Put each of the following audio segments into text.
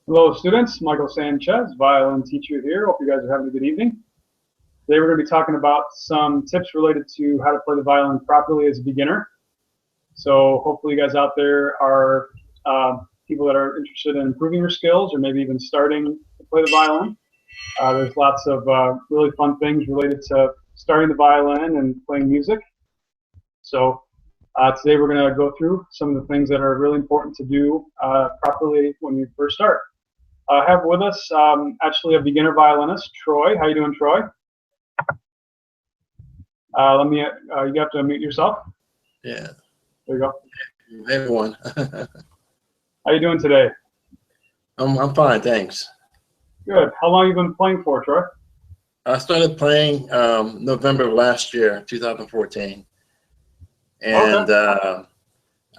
Hello students, Michael Sanchez, violin teacher here. Hope you guys are having a good evening. Today we're going to be talking about some tips related to how to play the violin properly as a beginner. So hopefully you guys out there are people that are interested in improving your skills or maybe even starting to play the violin. There's lots of really fun things related to starting the violin and playing music. So today we're going to go through some of the things that are really important to do properly when you first start. I have with us actually a beginner violinist, Troy. How you doing, Troy? You have to unmute yourself. Yeah. There you go. Hey, everyone. How you doing today? I'm fine, thanks. Good. How long have you been playing for, Troy? I started playing November of last year, 2014, and Okay.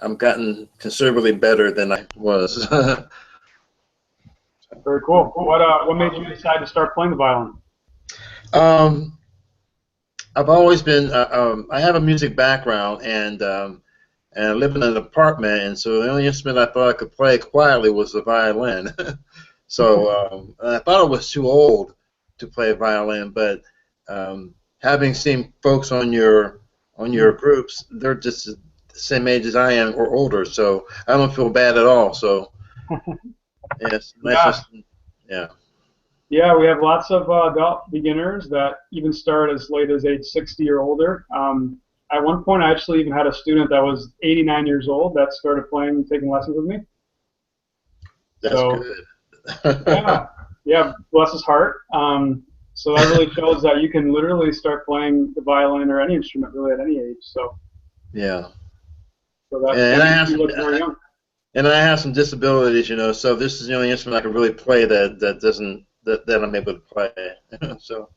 I've gotten considerably better than I was. Very cool. What made you decide to start playing the violin? I've always been. I have a music background, and I live in an apartment, and so the only instrument I thought I could play quietly was the violin. So I thought it was too old to play violin, but having seen folks on your groups, they're just the same age as I am or older, so I don't feel bad at all. So yes, nice. Yeah. Yeah, we have lots of adult beginners that even start as late as age 60 or older. At one point, I actually even had a student that was 89 years old that started playing and taking lessons with me. That's good. yeah, bless his heart. So that really shows that you can literally start playing the violin or any instrument really at any age. So yeah. So that's you look very young. And I have some disabilities, so this is the only instrument I can really play that I'm able to play. So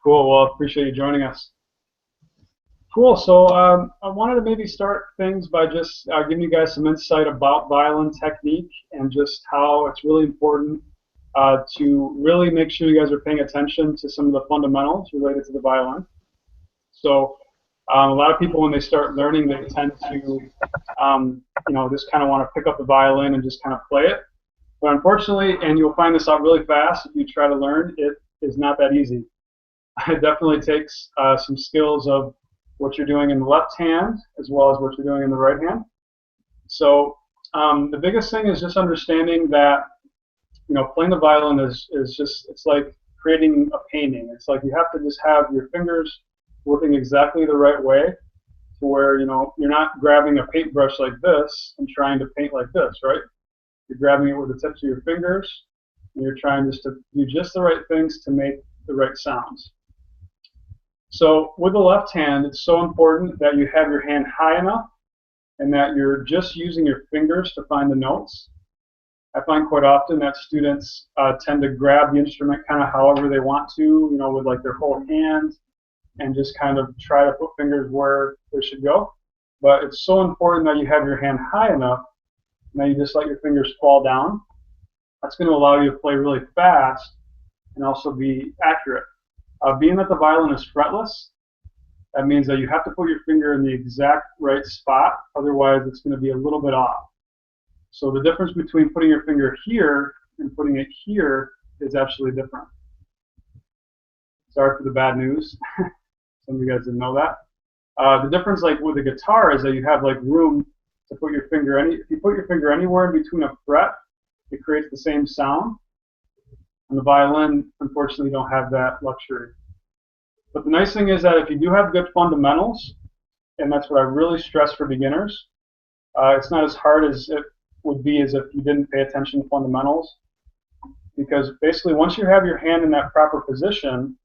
cool. Well, I appreciate you joining us. Cool. So I wanted to maybe start things by just giving you guys some insight about violin technique and just how it's really important to really make sure you guys are paying attention to some of the fundamentals related to the violin. So a lot of people, when they start learning, they tend to just kind of want to pick up the violin and just kind of play it. But unfortunately, and you'll find this out really fast if you try to learn, it is not that easy. It definitely takes some skills of what you're doing in the left hand as well as what you're doing in the right hand. So the biggest thing is just understanding that playing the violin is just, it's like creating a painting. It's like you have to just have your fingers working exactly the right way to where you're not grabbing a paintbrush like this and trying to paint like this, right? You're grabbing it with the tips of your fingers and you're trying just to do just the right things to make the right sounds. So with the left hand, it's so important that you have your hand high enough and that you're just using your fingers to find the notes. I find quite often that students tend to grab the instrument kind of however they want to, with like their whole hand and just kind of try to put fingers where they should go. But it's so important that you have your hand high enough and that you just let your fingers fall down. That's going to allow you to play really fast and also be accurate. Being that the violin is fretless, that means that you have to put your finger in the exact right spot, otherwise it's going to be a little bit off. So the difference between putting your finger here and putting it here is actually different. Sorry for the bad news. Some of you guys didn't know that. The difference, like with the guitar, is that you have like room to put your finger if you put your finger anywhere in between a fret, it creates the same sound. On the violin, unfortunately, you don't have that luxury. But the nice thing is that if you do have good fundamentals, and that's what I really stress for beginners, it's not as hard as it would be as if you didn't pay attention to fundamentals. Because basically, once you have your hand in that proper position,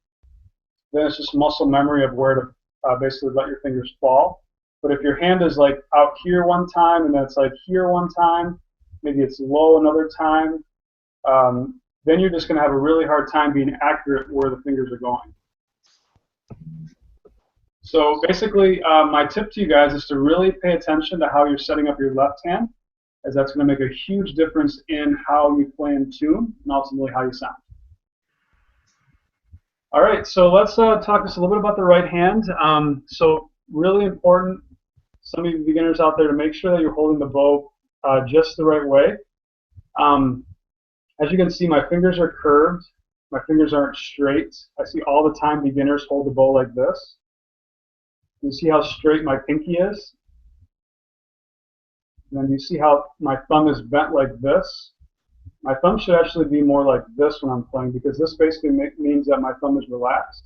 then it's just muscle memory of where to basically let your fingers fall. But if your hand is like out here one time, and then it's like here one time, maybe it's low another time, then you're just going to have a really hard time being accurate where the fingers are going. So basically, my tip to you guys is to really pay attention to how you're setting up your left hand, as that's going to make a huge difference in how you play in tune and ultimately how you sound. All right, so let's talk just a little bit about the right hand. So really important, some of you beginners out there, to make sure that you're holding the bow just the right way. As you can see, my fingers are curved. My fingers aren't straight. I see all the time beginners hold the bow like this. You see how straight my pinky is? And then you see how my thumb is bent like this? My thumb should actually be more like this when I'm playing, because this basically means that my thumb is relaxed.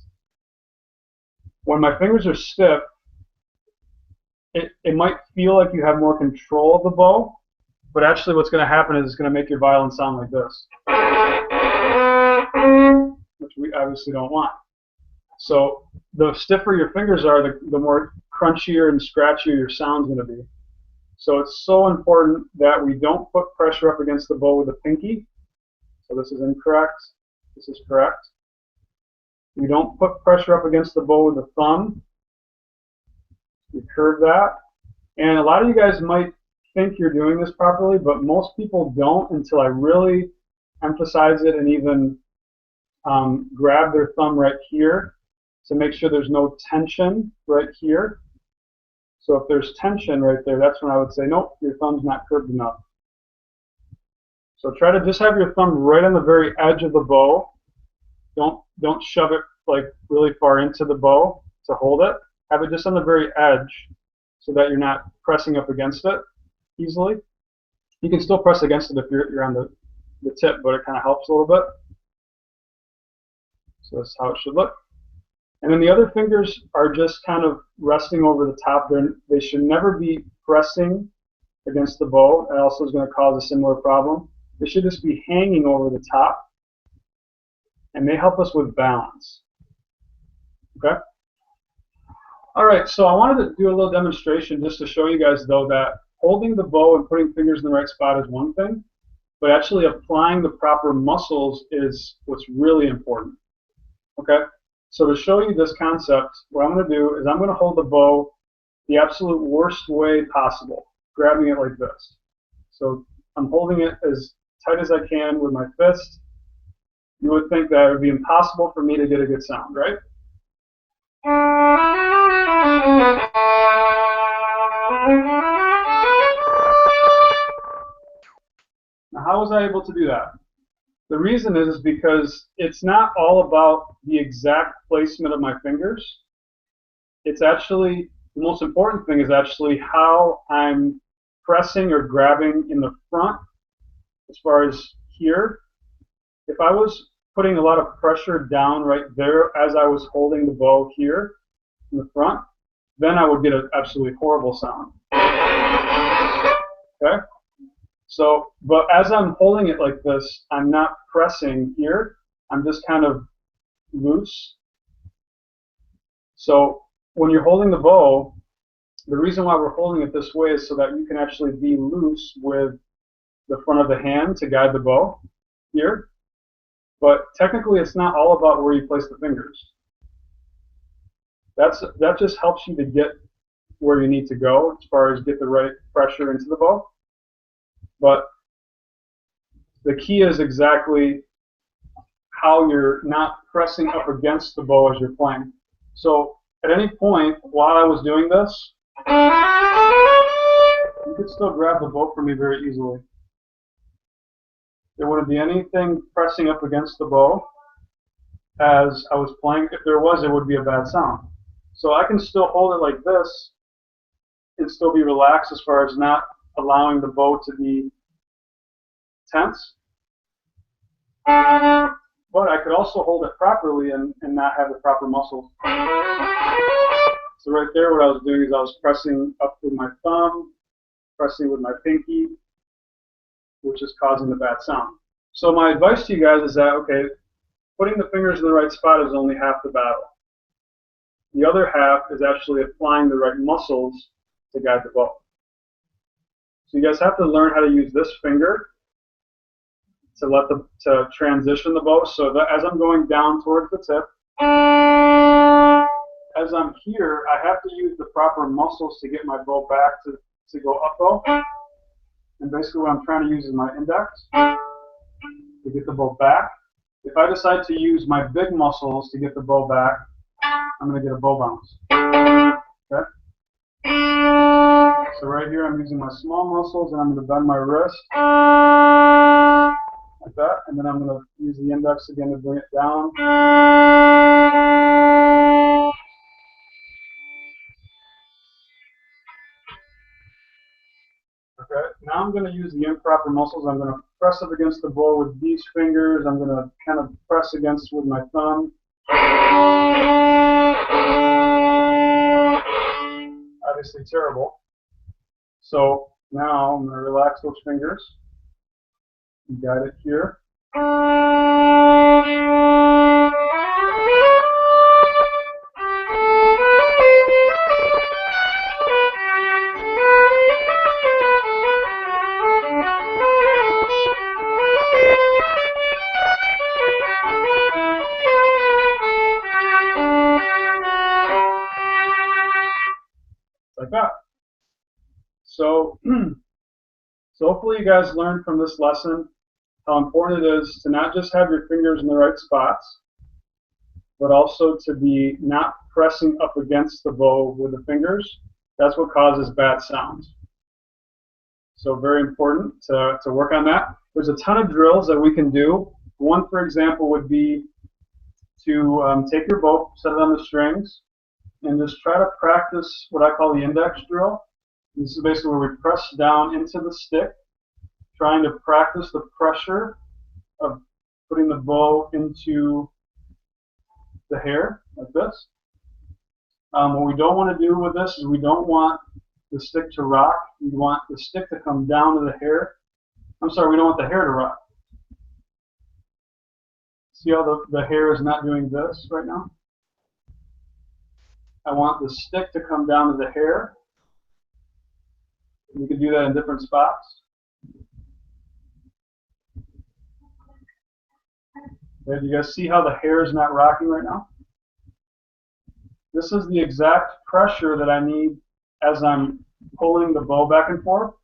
When my fingers are stiff, it might feel like you have more control of the bow, but actually what's going to happen is it's going to make your violin sound like this, which we obviously don't want. So the stiffer your fingers are, the more crunchier and scratchier your sound's going to be. So it's so important that we don't put pressure up against the bow with the pinky. So this is incorrect. This is correct. We don't put pressure up against the bow with the thumb. We curve that. And a lot of you guys might think you're doing this properly, but most people don't until I really emphasize it and even grab their thumb right here to make sure there's no tension right here. So if there's tension right there, that's when I would say, nope, your thumb's not curved enough. So try to just have your thumb right on the very edge of the bow. Don't shove it like really far into the bow to hold it. Have it just on the very edge so that you're not pressing up against it easily. You can still press against it if you're on the tip, but it kind of helps a little bit. So that's how it should look. And then the other fingers are just kind of resting over the top. They should never be pressing against the bow. It also is going to cause a similar problem. They should just be hanging over the top, and they help us with balance. Okay? All right, so I wanted to do a little demonstration just to show you guys, though, that holding the bow and putting fingers in the right spot is one thing, but actually applying the proper muscles is what's really important. Okay? So to show you this concept, what I'm going to do is I'm going to hold the bow the absolute worst way possible, grabbing it like this. So I'm holding it as tight as I can with my fist. You would think that it would be impossible for me to get a good sound, right? Now, how was I able to do that? The reason is because it's not all about the exact placement of my fingers. It's actually, the most important thing is actually how I'm pressing or grabbing in the front as far as here. If I was putting a lot of pressure down right there as I was holding the bow here in the front, then I would get an absolutely horrible sound. Okay? So, but as I'm holding it like this, I'm not pressing here. I'm just kind of loose. So when you're holding the bow, the reason why we're holding it this way is so that you can actually be loose with the front of the hand to guide the bow here. But technically, it's not all about where you place the fingers. That just helps you to get where you need to go as far as get the right pressure into the bow. But the key is exactly how you're not pressing up against the bow as you're playing. So at any point while I was doing this, you could still grab the bow from me very easily. There wouldn't be anything pressing up against the bow as I was playing. If there was, it would be a bad sound. So I can still hold it like this and still be relaxed as far as not allowing the bow to be tense. But I could also hold it properly and not have the proper muscles. So right there, what I was doing is I was pressing up with my thumb, pressing with my pinky, which is causing the bad sound. So my advice to you guys is that, okay, putting the fingers in the right spot is only half the battle. The other half is actually applying the right muscles to guide the bow. So you guys have to learn how to use this finger to transition the bow. So that as I'm going down towards the tip, as I'm here, I have to use the proper muscles to get my bow back to go up bow. And basically what I'm trying to use is my index to get the bow back. If I decide to use my big muscles to get the bow back, I'm going to get a bow bounce. Okay? So right here I'm using my small muscles and I'm going to bend my wrist like that, and then I'm going to use the index again to bring it down. Okay, now I'm going to use the improper muscles. I'm going to press up against the bow with these fingers. I'm going to kind of press against with my thumb. Obviously terrible. So now I'm going to relax those fingers and guide it here. Like that. So, so hopefully you guys learned from this lesson how important it is to not just have your fingers in the right spots, but also to be not pressing up against the bow with the fingers. That's what causes bad sounds. So very important to work on that. There's a ton of drills that we can do. One, for example, would be to take your bow, set it on the strings, and just try to practice what I call the index drill. This is basically where we press down into the stick, trying to practice the pressure of putting the bow into the hair, like this. What we don't want to do with this is we don't want the stick to rock. We want the stick to come down to the hair. I'm sorry, we don't want the hair to rock. See how the hair is not doing this right now? I want the stick to come down to the hair. We can do that in different spots. Okay, do you guys see how the hair is not rocking right now? This is the exact pressure that I need as I'm pulling the bow back and forth.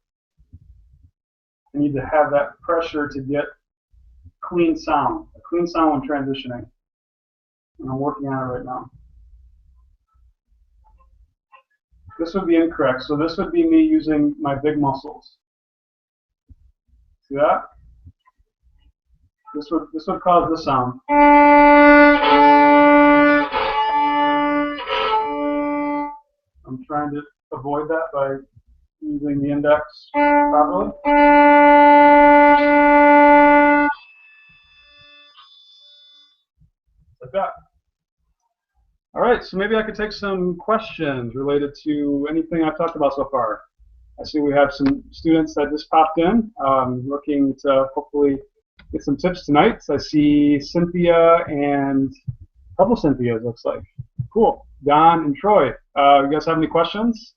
I need to have that pressure to get clean sound, a clean sound when transitioning. And I'm working on it right now. This would be incorrect. So this would be me using my big muscles. See that? This would cause this sound. I'm trying to avoid that by using the index properly. Like that. All right, so maybe I could take some questions related to anything I've talked about so far. I see we have some students that just popped in, looking to hopefully get some tips tonight. So I see Cynthia and a couple Cynthias, looks like. Cool. Don and Troy, you guys have any questions?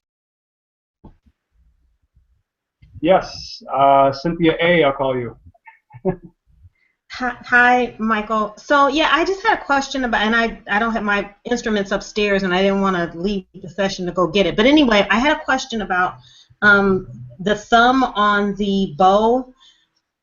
Yes, Cynthia A, I'll call you. Hi, Michael. So yeah, I just had a question about, and I don't have my instruments upstairs, and I didn't want to leave the session to go get it. But anyway, I had a question about the thumb on the bow.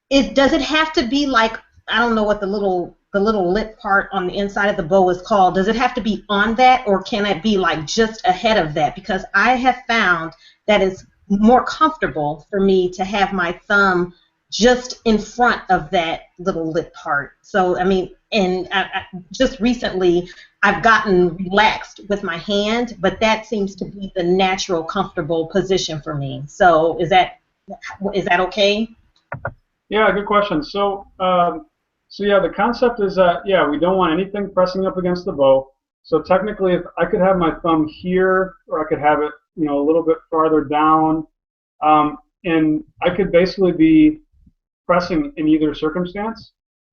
Does it have to be like, I don't know what the little lip part on the inside of the bow is called. Does it have to be on that, or can it be like just ahead of that? Because I have found that it's more comfortable for me to have my thumb just in front of that little lip part. So, I mean, and just recently I've gotten relaxed with my hand, but that seems to be the natural, comfortable position for me. So is that okay? Yeah, good question. So, so yeah, the concept is that, yeah, we don't want anything pressing up against the bow. So technically, if I could have my thumb here, or I could have it, you know, a little bit farther down, and I could basically be pressing in either circumstance,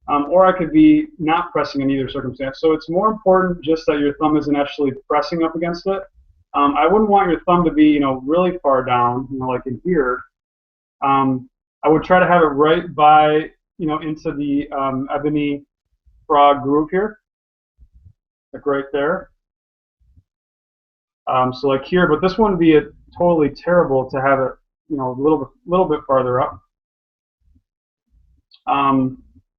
or I could be not pressing in either circumstance. So it's more important just that your thumb isn't actually pressing up against it. I wouldn't want your thumb to be, you know, really far down, you know, like in here. I would try to have it right by, you know, into the ebony frog groove here, like right there. So like here, but this wouldn't be totally terrible to have it, you know, a little bit farther up.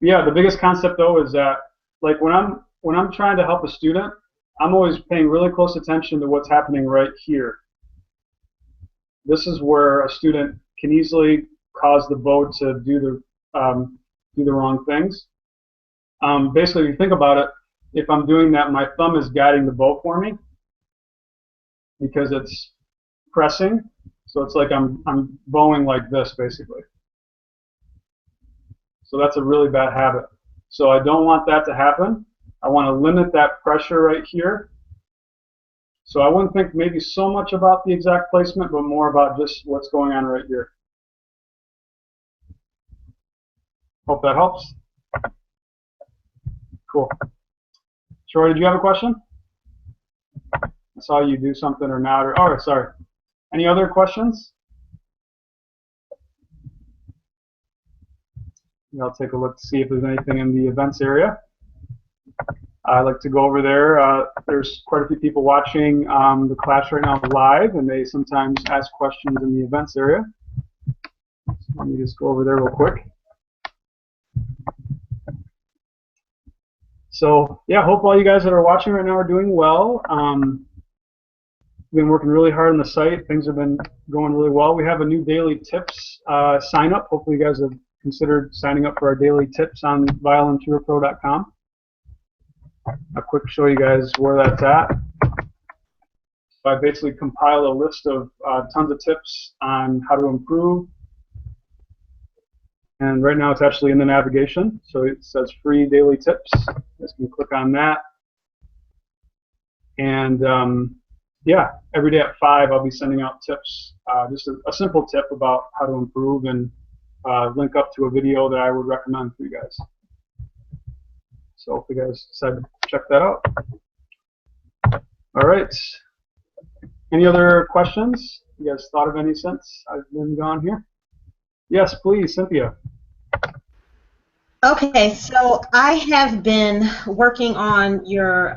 Yeah, the biggest concept though is that, like, when I'm trying to help a student, I'm always paying really close attention to what's happening right here. this is where a student can easily cause the bow to do the wrong things. Basically, if you think about it, if I'm doing that, my thumb is guiding the bow for me because it's pressing. So it's like I'm bowing like this, basically. So that's a really bad habit. So I don't want that to happen. I want to limit that pressure right here. So I wouldn't think maybe so much about the exact placement, but more about just what's going on right here. Hope that helps. Cool. Troy, did you have a question? I saw you do something or not. Or, oh, sorry. Any other questions? I'll take a look to see if there's anything in the events area. I like to go over there. There's quite a few people watching the class right now live, and they sometimes ask questions in the events area. So let me just go over there real quick. So yeah, hope all you guys that are watching right now are doing well. We've been working really hard on the site. Things have been going really well. We have a new daily tips sign up. Hopefully you guys have considered signing up for our daily tips on violintutorpro.com. I'll quick show you guys where that's at. So I basically compile a list of tons of tips on how to improve. And right now it's actually in the navigation. So it says free daily tips. You guys can click on that. And yeah, every day at 5 I'll be sending out tips. Just a simple tip about how to improve, and link up to a video that I would recommend for you guys. So if you guys decide to check that out. All right. Any other questions? You guys thought of any since I've been gone here? Yes, please, Cynthia. Okay, so I have been working on your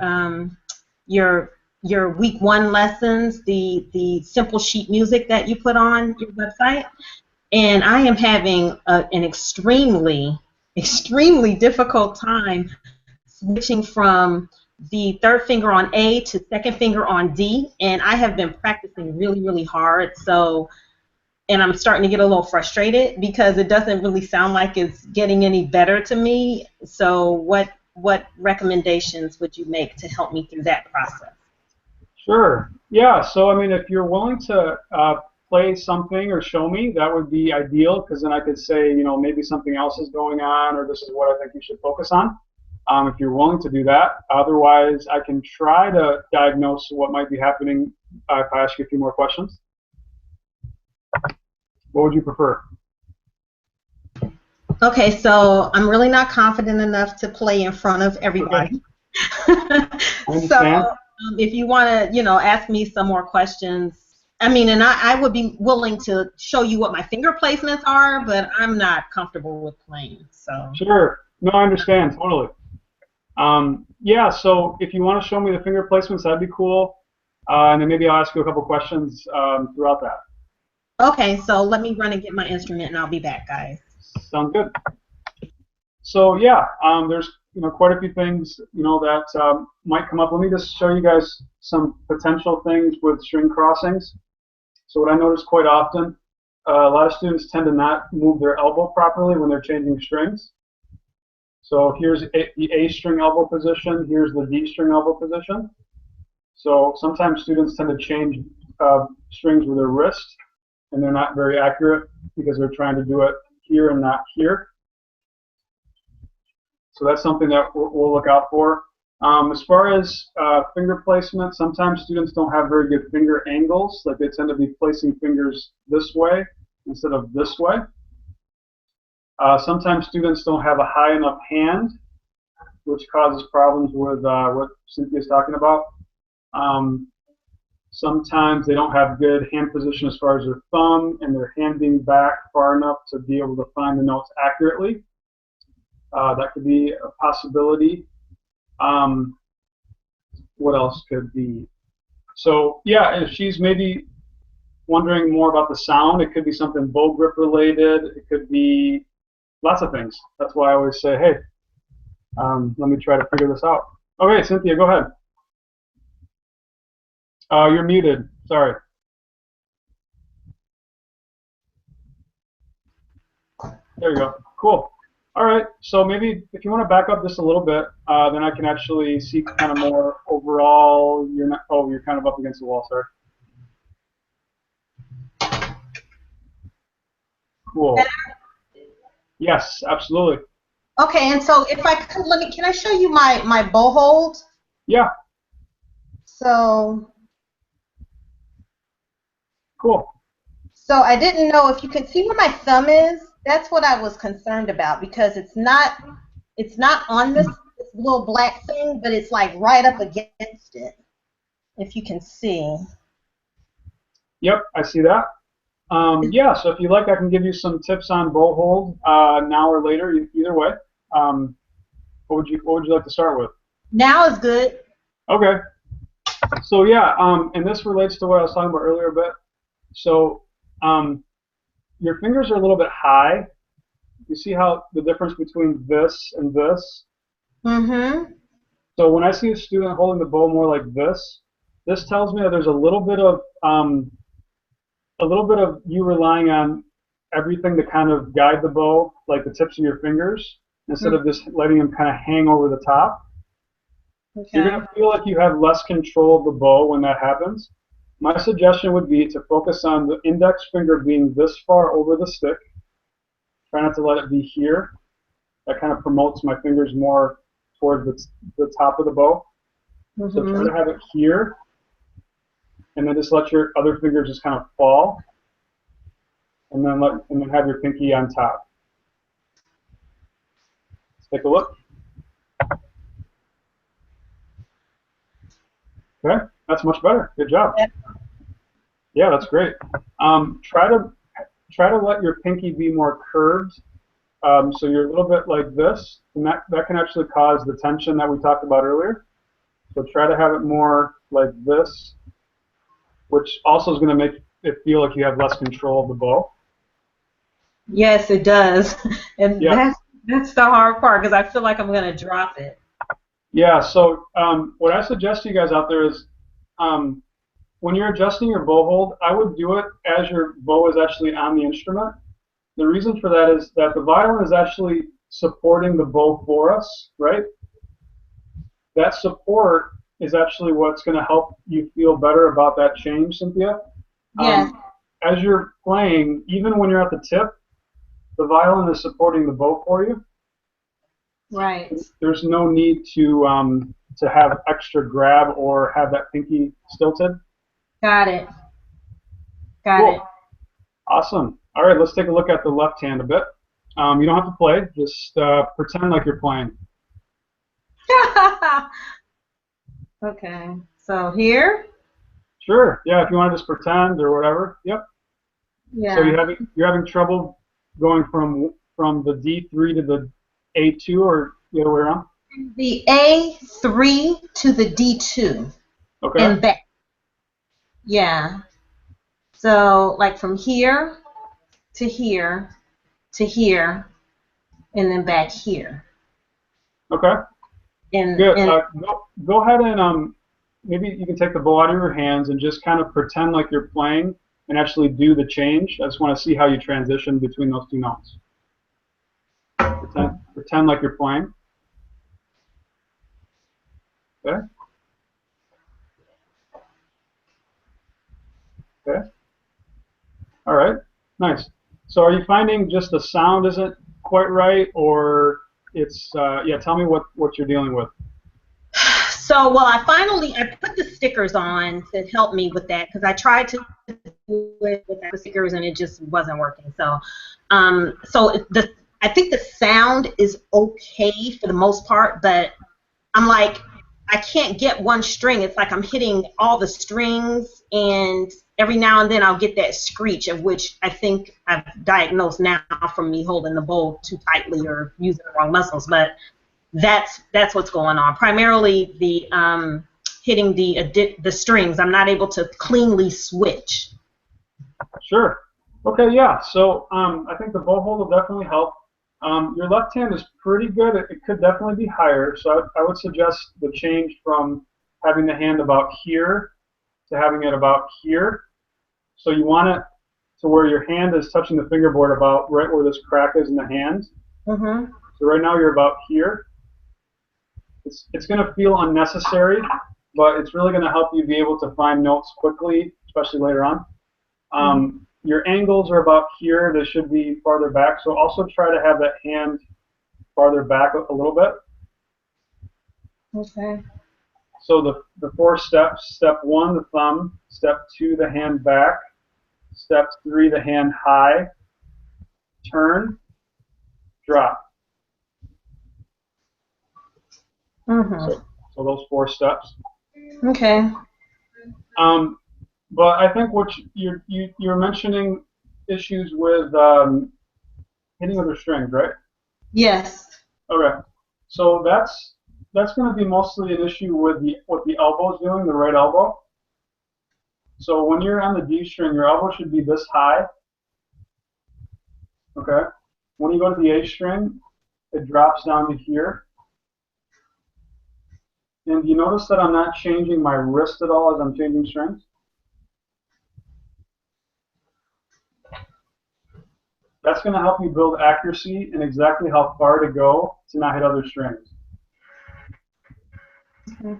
week 1 lessons, the simple sheet music that you put on your website, and I am having an extremely difficult time switching from the 3rd finger on A to 2nd finger on D, and I have been practicing really hard. So, and I'm starting to get a little frustrated because it doesn't really sound like it's getting any better to me. So what recommendations would you make to help me through that process? Sure. Yeah. So I mean, if you're willing to play something or show me, that would be ideal, because then I could say, you know, maybe something else is going on, or this is what I think you should focus on. If you're willing to do that. Otherwise, I can try to diagnose what might be happening if I ask you a few more questions. What would you prefer? Okay, so I'm really not confident enough to play in front of everybody. Okay. So if you want to, you know, ask me some more questions, I mean, and I would be willing to show you what my finger placements are, but I'm not comfortable with playing. So. Sure. No, I understand totally. Yeah, so if you want to show me the finger placements, that'd be cool. And then maybe I'll ask you a couple questions throughout that. Okay, so let me run and get my instrument, and I'll be back, guys. Sounds good. So yeah, there's quite a few things that might come up. Let me just show you guys some potential things with string crossings. So what I notice quite often, a lot of students tend to not move their elbow properly when they're changing strings. So here's the A string elbow position, here's the D string elbow position. So sometimes students tend to change strings with their wrist, and they're not very accurate because they're trying to do it here and not here. So that's something that we'll look out for. As far as finger placement, sometimes students don't have very good finger angles. Like they tend to be placing fingers this way instead of this way. Sometimes students don't have a high enough hand, which causes problems with what Cynthia's talking about. Sometimes they don't have good hand position as far as their thumb and their hand being back far enough to be able to find the notes accurately. That could be a possibility. What else could be? So yeah, if she's maybe wondering more about the sound, it could be something bow grip related. It could be lots of things. That's why I always say, hey, let me try to figure this out. Okay, Cynthia, go ahead. You're muted. Sorry. There you go. Cool. All right. So maybe if you want to back up just a little bit, then I can actually see kind of more overall. You're not. Oh, you're kind of up against the wall. Sorry. Cool. Yes, absolutely. Okay, and so if I could, can I show you my bow hold? Yeah. So Cool. So I didn't know if you could see where my thumb is. That's what I was concerned about because it's not on this little black thing, but it's like right up against it. If you can see. Yep, I see that. Yeah, so if you like, I can give you some tips on bow hold now or later. Either way, what would you like to start with? Now is good. Okay. So yeah, and this relates to what I was talking about earlier a bit. So your fingers are a little bit high. You see how the difference between this and this? Mm-hmm. So when I see a student holding the bow more like this tells me that there's a little bit of you relying on everything to kind of guide the bow, like the tips of your fingers, instead of just letting them kind of hang over the top. Okay. You're going to feel like you have less control of the bow when that happens. My suggestion would be to focus on the index finger being this far over the stick. Try not to let it be here. That kind of promotes my fingers more towards the top of the bow. Mm-hmm. So try to have it here, and then just let your other fingers just kind of fall, and then have your pinky on top. Let's take a look. Okay, that's much better. Good job. Yeah, that's great. Try to let your pinky be more curved, so you're a little bit like this, and that can actually cause the tension that we talked about earlier. So try to have it more like this, which also is going to make it feel like you have less control of the bow. Yes, it does, and Yeah. that's the hard part because I feel like I'm going to drop it. Yeah. So what I suggest to you guys out there is, when you're adjusting your bow hold, I would do it as your bow is actually on the instrument. The reason for that is that the violin is actually supporting the bow for us, right? That support is actually what's going to help you feel better about that change, Cynthia. Yes. As you're playing, even when you're at the tip, the violin is supporting the bow for you. Right. There's no need to have extra grab or have that pinky stilted. Got it. Got Cool. it. Awesome. All right, let's take a look at the left hand a bit. You don't have to play. Just pretend like you're playing. Okay. So here. Sure. Yeah, if you want to just pretend or whatever. Yep. Yeah. So you're having trouble going from the D3 to the A2 or the other way around? The A3 to the D2. Okay. And back. Yeah. So like from here to here to here and then back here. Okay. And, Good. and Go ahead and maybe you can take the bow out of your hands and just kind of pretend like you're playing and actually do the change. I just want to see how you transition between those two notes. Pretend like you're playing. Okay. Okay. All right. Nice. So are you finding just the sound isn't quite right, or it's yeah? Tell me what you're dealing with. so well, I put the stickers on to help me with that because I tried to do it with the stickers and it just wasn't working. So I think the sound is okay for the most part, but I'm like, I can't get one string. It's like I'm hitting all the strings, and every now and then I'll get that screech, of which I think I've diagnosed now from me holding the bow too tightly or using the wrong muscles. But that's what's going on. Primarily the hitting the strings. I'm not able to cleanly switch. Sure. Okay. Yeah. So I think the bow hold will definitely help. Your left hand is pretty good. It could definitely be higher. So I would suggest the change from having the hand about here to having it about here. So you want it to where your hand is touching the fingerboard about right where this crack is in the hand. Mm-hmm. So right now you're about here. It's going to feel unnecessary, but it's really going to help you be able to find notes quickly, especially later on. Your angles are about here. They should be farther back. So also try to have that hand farther back a little bit. Okay. So the 4 steps: step 1, the thumb; step 2, the hand back; step 3, the hand high; turn, drop. Mm-hmm. So those 4 steps. Okay. But I think what you're mentioning issues with hitting with your strings, right? Yes. Okay. So that's going to be mostly an issue with what the elbow is doing, the right elbow. So when you're on the D string, your elbow should be this high. Okay. When you go to the A string, it drops down to here. And you notice that I'm not changing my wrist at all as I'm changing strings? That's going to help you build accuracy and exactly how far to go to not hit other strings. Okay.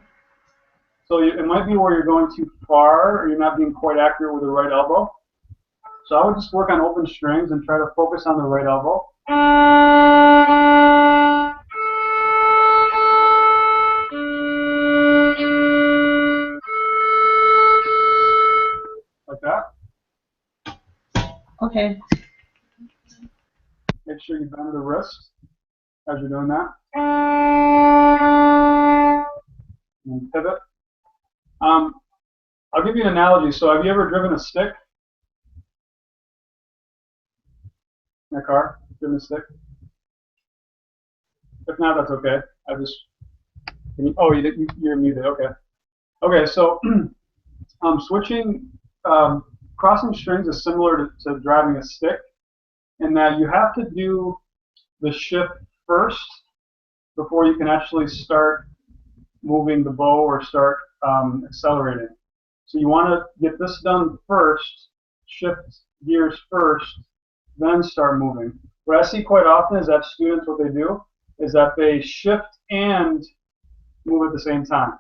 So it might be where you're going too far or you're not being quite accurate with the right elbow. So I would just work on open strings and try to focus on the right elbow. Like that. Okay. Make sure you bend the wrist as you're doing that. And pivot. I'll give you an analogy. So have you ever driven a stick? In a car? Driven a stick? If not, that's okay. You're muted. Okay. Okay, so switching, crossing strings is similar to driving a stick in that you have to do the shift first before you can actually start moving the bow or start accelerating. So you want to get this done first, shift gears first, then start moving. What I see quite often is that students, what they do is that they shift and move at the same time.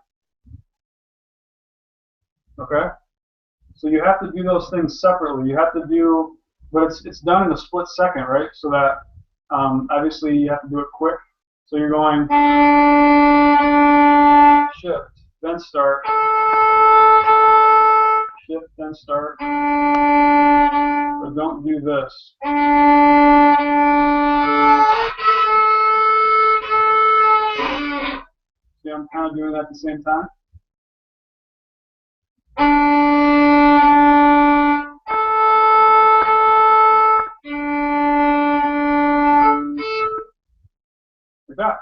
Okay? So you have to do those things separately. You have to do, but it's done in a split second, right? So that obviously you have to do it quick. So you're going shift, then start, shift, then start. But don't do this. See, I'm kind of doing that at the same time. Like that.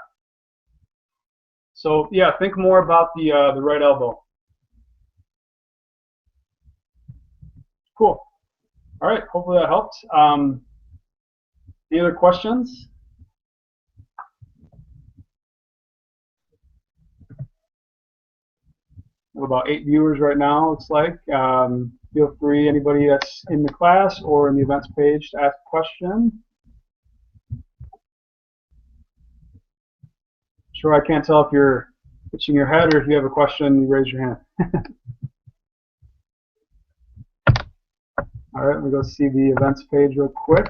So yeah, think more about the right elbow. Cool. All right. Hopefully that helped. Any other questions? We have about 8 viewers right now, looks like. Feel free, anybody that's in the class or in the events page, to ask a question. Sure, I can't tell if you're itching your head or if you have a question, you raise your hand. All right, let me go see the events page real quick.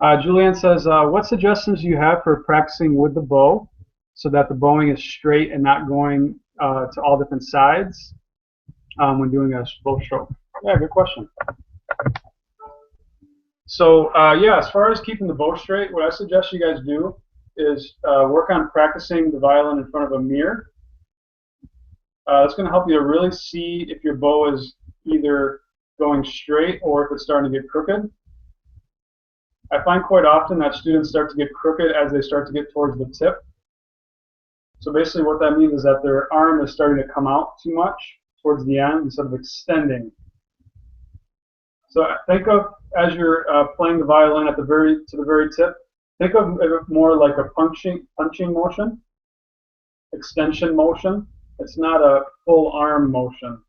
Julianne says, what suggestions do you have for practicing with the bow so that the bowing is straight and not going to all different sides when doing a bow stroke? Yeah, good question. So yeah, as far as keeping the bow straight, what I suggest you guys do is work on practicing the violin in front of a mirror. It's going to help you to really see if your bow is either going straight or if it's starting to get crooked. I find quite often that students start to get crooked as they start to get towards the tip. So basically what that means is that their arm is starting to come out too much towards the end instead of extending. So think of, as you're playing the violin to the very tip, think of it more like a punching motion, extension motion. It's not a full arm motion.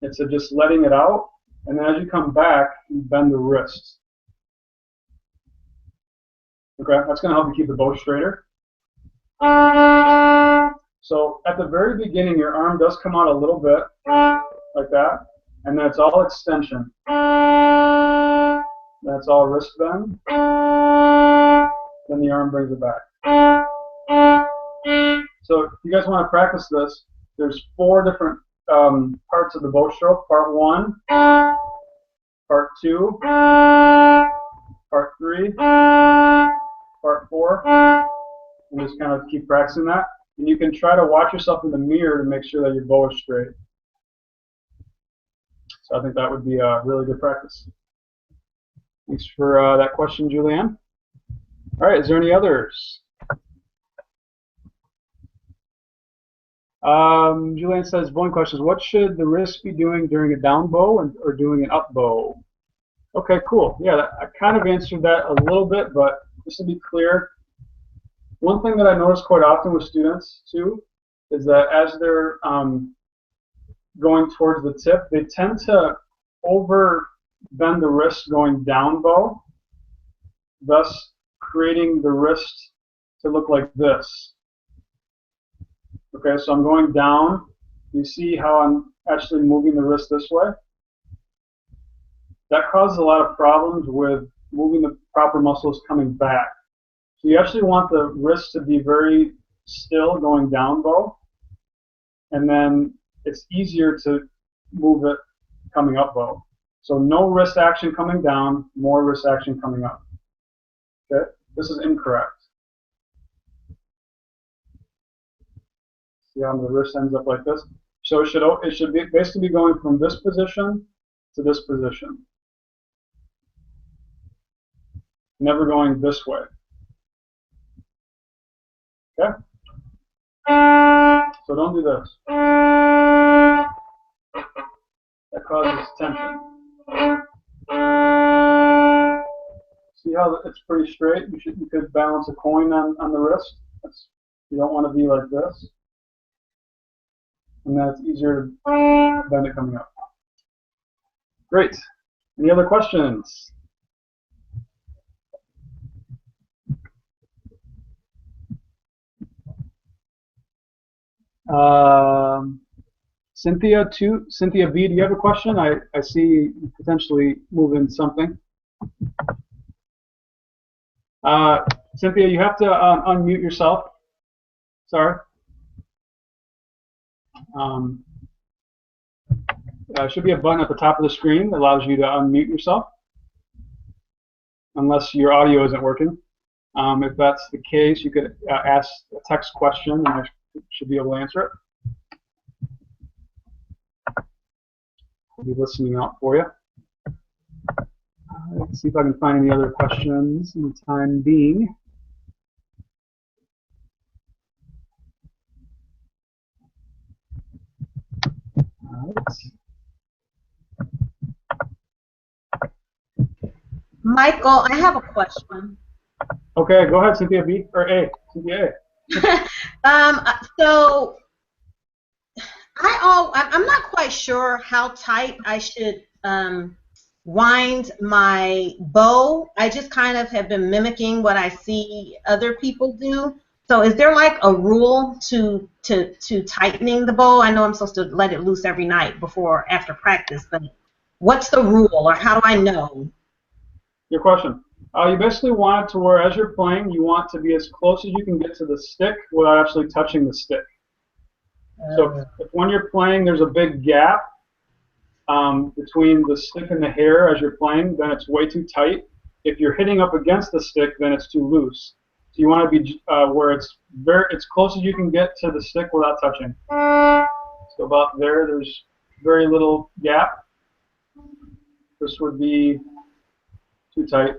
It's just letting it out And then as you come back, you bend the wrist. Okay, that's going to help you keep the bow straighter. So at the very beginning, your arm does come out a little bit, like that, and then it's all extension. That's all wrist bend. Then the arm brings it back. So if you guys want to practice this, there's 4 different parts of the bow stroke. Part 1, part 2, part 3, part 4, and just kind of keep practicing that. And you can try to watch yourself in the mirror to make sure that your bow is straight. So I think that would be a really good practice. Thanks for that question, Julianne. All right, is there any others? Julianne says, bowing questions. What should the wrist be doing during a down bow or doing an up bow? Okay, cool. Yeah, I kind of answered that a little bit, but just to be clear, one thing that I notice quite often with students too is that as they're going towards the tip, they tend to over bend the wrist going down bow, thus creating the wrist to look like this. Okay, so I'm going down. You see how I'm actually moving the wrist this way? That causes a lot of problems with moving the proper muscles coming back. So you actually want the wrist to be very still going down bow, and then it's easier to move it coming up bow. So no wrist action coming down, more wrist action coming up. Okay, this is incorrect. See how the wrist ends up like this? So it should be basically be going from this position to this position. Never going this way. Okay? So don't do this. That causes tension. See how it's pretty straight? You could balance a coin on the wrist. You don't want to be like this. And then it's easier to bend it coming up. Great. Any other questions? Cynthia B, do you have a question? I see you potentially moving something. Cynthia, you have to unmute yourself. Sorry. Should be a button at the top of the screen that allows you to unmute yourself, unless your audio isn't working. If that's the case, you could ask a text question, and I should be able to answer it. I'll be listening out for you. Let's see if I can find any other questions in the time being. All right. Michael, I have a question. Okay, go ahead, Cynthia B, or A. Cynthia A. So I'm not quite sure how tight I should wind my bow. I just kind of have been mimicking what I see other people do. So is there like a rule to tightening the bow? I know I'm supposed to let it loose every night after practice, but what's the rule, or how do I know? Your question. You basically want it to where, as you're playing, you want to be as close as you can get to the stick without actually touching the stick. So if when you're playing there's a big gap between the stick and the hair as you're playing, then it's way too tight. If you're hitting up against the stick, then it's too loose. So you want to be where it's close as you can get to the stick without touching. So about there, there's very little gap. This would be too tight.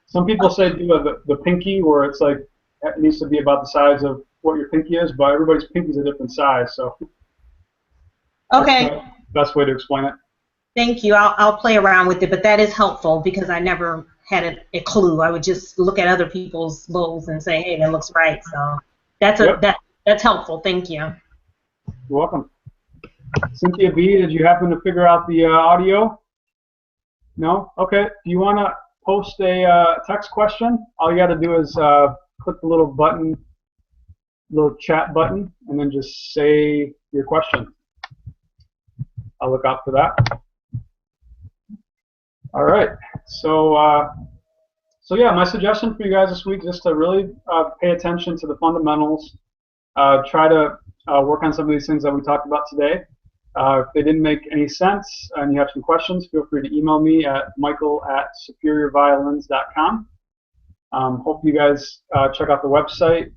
Some people say do the pinky, where it's like it needs to be about the size of what your pinky is, but everybody's pinky is a different size, so. Okay. That's the best way to explain it. Thank you. I'll play around with it, but that is helpful because I never had a clue. I would just look at other people's bows and say, hey, that looks right. So that's helpful. Thank you. You're welcome. Cynthia B, did you happen to figure out the audio? No? Okay. Do you want to post a text question? All you got to do is click the little button, little chat button, and then just say your question. I'll look out for that. All right. So yeah, my suggestion for you guys this week is just to really pay attention to the fundamentals. Try to work on some of these things that we talked about today. If they didn't make any sense and you have some questions, feel free to email me at michael@superiorviolins.com. Hope you guys check out the website,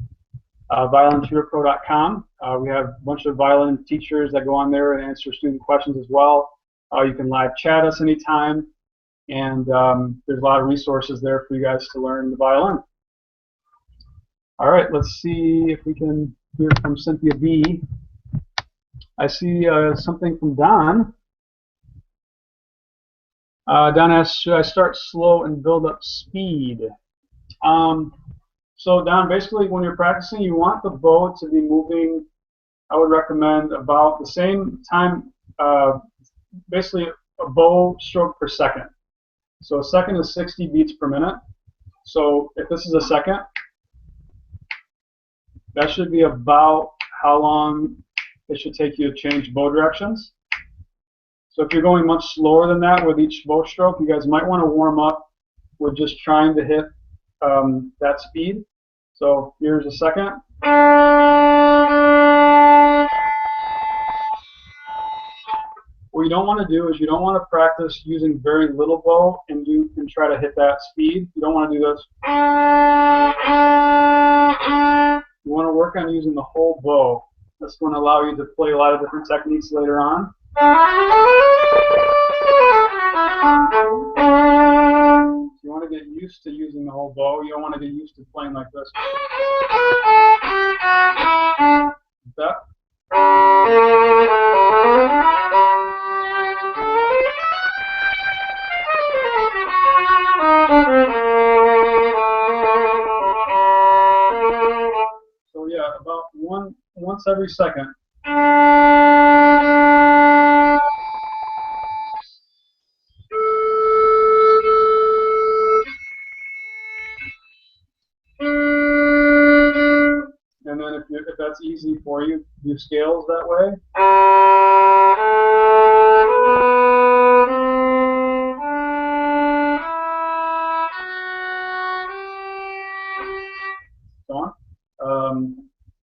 violintutorpro.com. We have a bunch of violin teachers that go on there and answer student questions as well. You can live chat us anytime, and there's a lot of resources there for you guys to learn the violin. All right, let's see if we can hear from Cynthia B. I see something from Don. Don asks, should I start slow and build up speed? So Don, basically when you're practicing, you want the bow to be moving, I would recommend about the same time, basically a bow stroke per second. So a second is 60 beats per minute. So if this is a second, that should be about how long it should take you to change bow directions. So if you're going much slower than that with each bow stroke, you guys might want to warm up with just trying to hit that speed. So here's a second. What you don't want to do is you don't want to practice using very little bow and try to hit that speed. You don't want to do this. You want to work on using the whole bow. That's going to allow you to play a lot of different techniques later on. You want to get used to using the whole bow. You don't want to get used to playing like this. That. So yeah, about once every second. And then if that's easy for you, do scales that way. So on.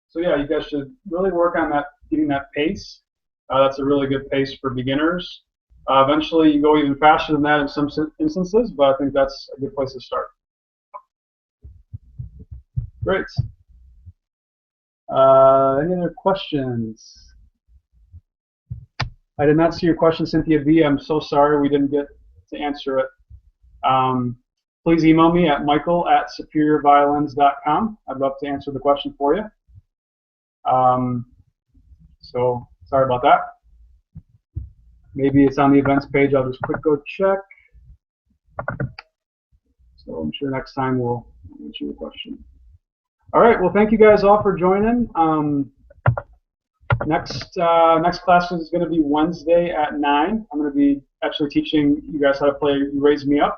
So yeah, you guys should really work on that, getting that pace. That's a really good pace for beginners. Eventually, you go even faster than that in some instances, but I think that's a good place to start. Great. Any other questions? I did not see your question, Cynthia B. I'm so sorry we didn't get to answer it. Please email me at michael@superiorviolins.com. I'd love to answer the question for you. So sorry about that. Maybe it's on the events page. I'll just quick go check. So I'm sure next time we'll answer your question. All right. Well, thank you guys all for joining. Next class is going to be Wednesday at 9. I'm going to be actually teaching you guys how to play You Raise Me Up.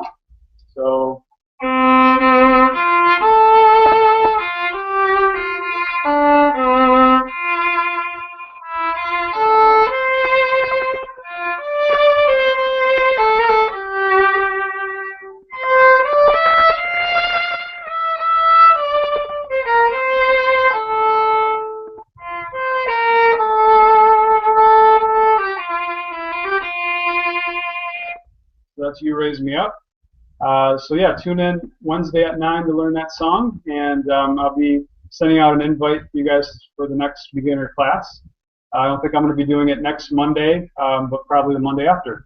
So. That's You Raise Me Up. So yeah, tune in Wednesday at 9 to learn that song, and I'll be sending out an invite for you guys for the next beginner class. I don't think I'm going to be doing it next Monday, but probably the Monday after.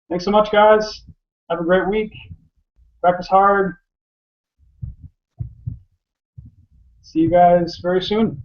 Thanks so much, guys. Have a great week. Practice hard. See you guys very soon.